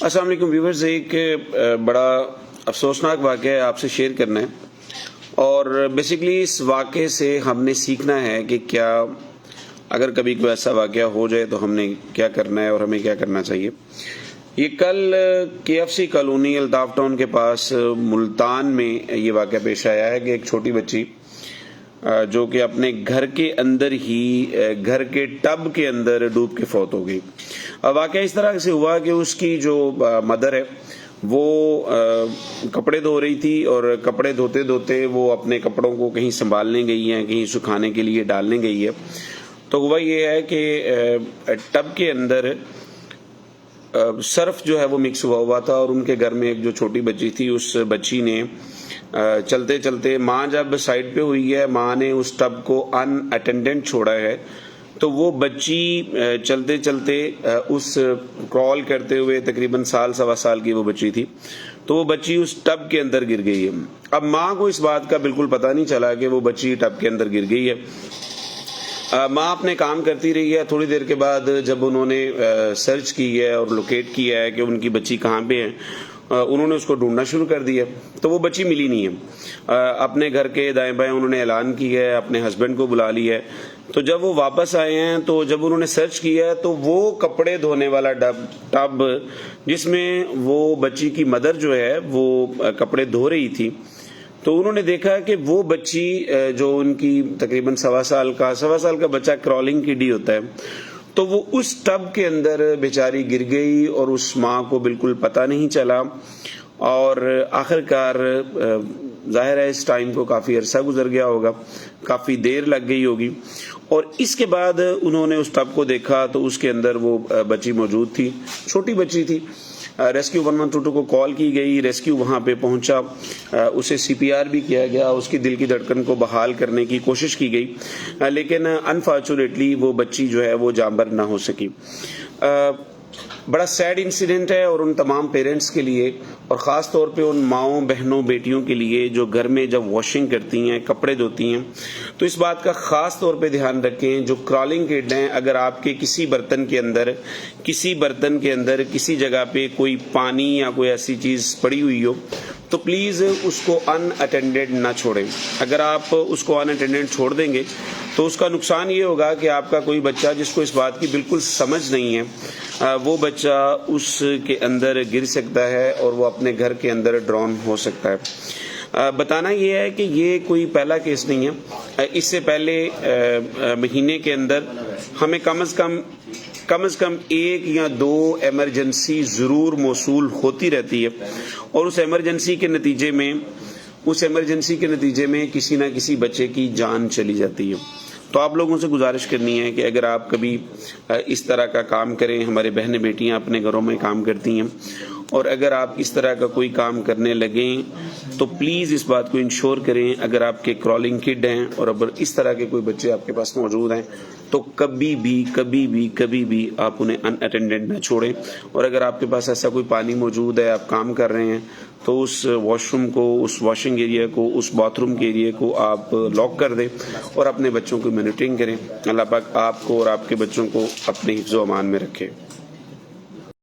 السلام علیکم ویورز، ایک بڑا افسوسناک واقعہ آپ سے شیئر کرنا ہے اور بیسیکلی اس واقعے سے ہم نے سیکھنا ہے کہ کیا اگر کبھی کوئی ایسا واقعہ ہو جائے تو ہم نے کیا کرنا ہے اور ہمیں کیا کرنا چاہیے۔ یہ کل KFC کالونی الطاف ٹاؤن کے پاس ملتان میں یہ واقعہ پیش آیا ہے کہ ایک چھوٹی بچی جو کہ اپنے گھر کے اندر ہی گھر کے ٹب کے اندر ڈوب کے فوت ہو گئی۔ واقعہ اس طرح سے ہوا کہ اس کی جو مدر ہے وہ کپڑے دھو رہی تھی اور کپڑے دھوتے دھوتے وہ اپنے کپڑوں کو کہیں سنبھالنے گئی ہیں، کہیں سکھانے کے لیے ڈالنے گئی ہے۔ تو ہوا یہ ہے کہ ٹب کے اندر سرف جو ہے وہ مکس ہوا تھا اور ان کے گھر میں ایک جو چھوٹی بچی تھی اس بچی نے چلتے چلتے، ماں جب سائڈ پہ ہوئی ہے، ماں نے اس ٹب کو ان اٹینڈنٹ چھوڑا ہے تو وہ بچی چلتے چلتے اس کرال کرتے ہوئے تقریباً سوا سال کی وہ بچی تھی، تو وہ بچی اس ٹب کے اندر گر گئی ہے۔ اب ماں کو اس بات کا بالکل پتہ نہیں چلا کہ وہ بچی ٹب کے اندر گر گئی ہے۔ ماں اپنے کام کرتی رہی ہے۔ تھوڑی دیر کے بعد جب انہوں نے سرچ کی ہے اور لوکیٹ کیا ہے کہ ان کی بچی کہاں پہ ہے، انہوں نے اس کو ڈھونڈنا شروع کر دیا تو وہ بچی ملی نہیں ہے۔ اپنے گھر کے دائیں بائیں انہوں نے اعلان کیا ہے، اپنے ہسبینڈ کو بلا لیا ہے۔ تو جب وہ واپس آئے ہیں تو جب انہوں نے سرچ کیا ہے تو وہ کپڑے دھونے والا ٹب جس میں وہ بچی کی مدر جو ہے وہ کپڑے دھو رہی تھی، تو انہوں نے دیکھا کہ وہ بچی جو ان کی تقریباً سوا سال کا بچہ کرالنگ کڈی ہوتا ہے، تو وہ اس ٹب کے اندر بیچاری گر گئی اور اس ماں کو بالکل پتہ نہیں چلا اور آخر کار ظاہر ہے اس ٹائم کو کافی عرصہ گزر گیا ہوگا، کافی دیر لگ گئی ہوگی، اور اس کے بعد انہوں نے اس ٹب کو دیکھا تو اس کے اندر وہ بچی موجود تھی، چھوٹی بچی تھی۔ ریسکیو 1122 کو کال کی گئی، ریسکیو وہاں پہ پہنچا، اسے CPR بھی کیا گیا، اس کی دل کی دھڑکن کو بحال کرنے کی کوشش کی گئی، لیکن انفارچونیٹلی وہ بچی جو ہے وہ جانبر نہ ہو سکی۔ بڑا سیڈ انسیڈنٹ ہے اور ان تمام پیرنٹس کے لیے اور خاص طور پہ ان ماؤں بہنوں بیٹیوں کے لیے جو گھر میں جب واشنگ کرتی ہیں، کپڑے دھوتی ہیں، تو اس بات کا خاص طور پہ دھیان رکھیں جو کرالنگ کڈ ہیں، اگر آپ کے کسی برتن کے اندر کسی جگہ پہ کوئی پانی یا کوئی ایسی چیز پڑی ہوئی ہو تو پلیز اس کو ان اٹینڈڈ نہ چھوڑیں۔ اگر آپ اس کو ان اٹینڈڈ چھوڑ دیں گے تو اس کا نقصان یہ ہوگا کہ آپ کا کوئی بچہ جس کو اس بات کی بالکل سمجھ نہیں ہے، وہ بچہ اس کے اندر گر سکتا ہے اور وہ اپنے گھر کے اندر ڈراؤن ہو سکتا ہے۔ بتانا یہ ہے کہ یہ کوئی پہلا کیس نہیں ہے، اس سے پہلے مہینے کے اندر ہمیں کم از کم ایک یا دو ایمرجنسی ضرور موصول ہوتی رہتی ہے اور اس ایمرجنسی کے نتیجے میں کسی نہ کسی بچے کی جان چلی جاتی ہے۔ تو آپ لوگوں سے گزارش کرنی ہے کہ اگر آپ کبھی اس طرح کا کام کریں، ہمارے بہنیں بیٹیاں اپنے گھروں میں کام کرتی ہیں اور اگر آپ اس طرح کا کوئی کام کرنے لگیں تو پلیز اس بات کو انشور کریں، اگر آپ کے کرالنگ کڈ ہیں اور اگر اس طرح کے کوئی بچے آپ کے پاس موجود ہیں تو کبھی بھی آپ انہیں ان اٹینڈنٹ نہ چھوڑیں، اور اگر آپ کے پاس ایسا کوئی پانی موجود ہے، آپ کام کر رہے ہیں، تو اس واش روم کو، اس واشنگ ایریا کو، اس باتھ روم کے ایریا کو آپ لاک کر دیں اور اپنے بچوں کو مانیٹرنگ کریں۔ اللہ پاک آپ کو اور آپ کے بچوں کو اپنے حفظ و امان میں رکھے۔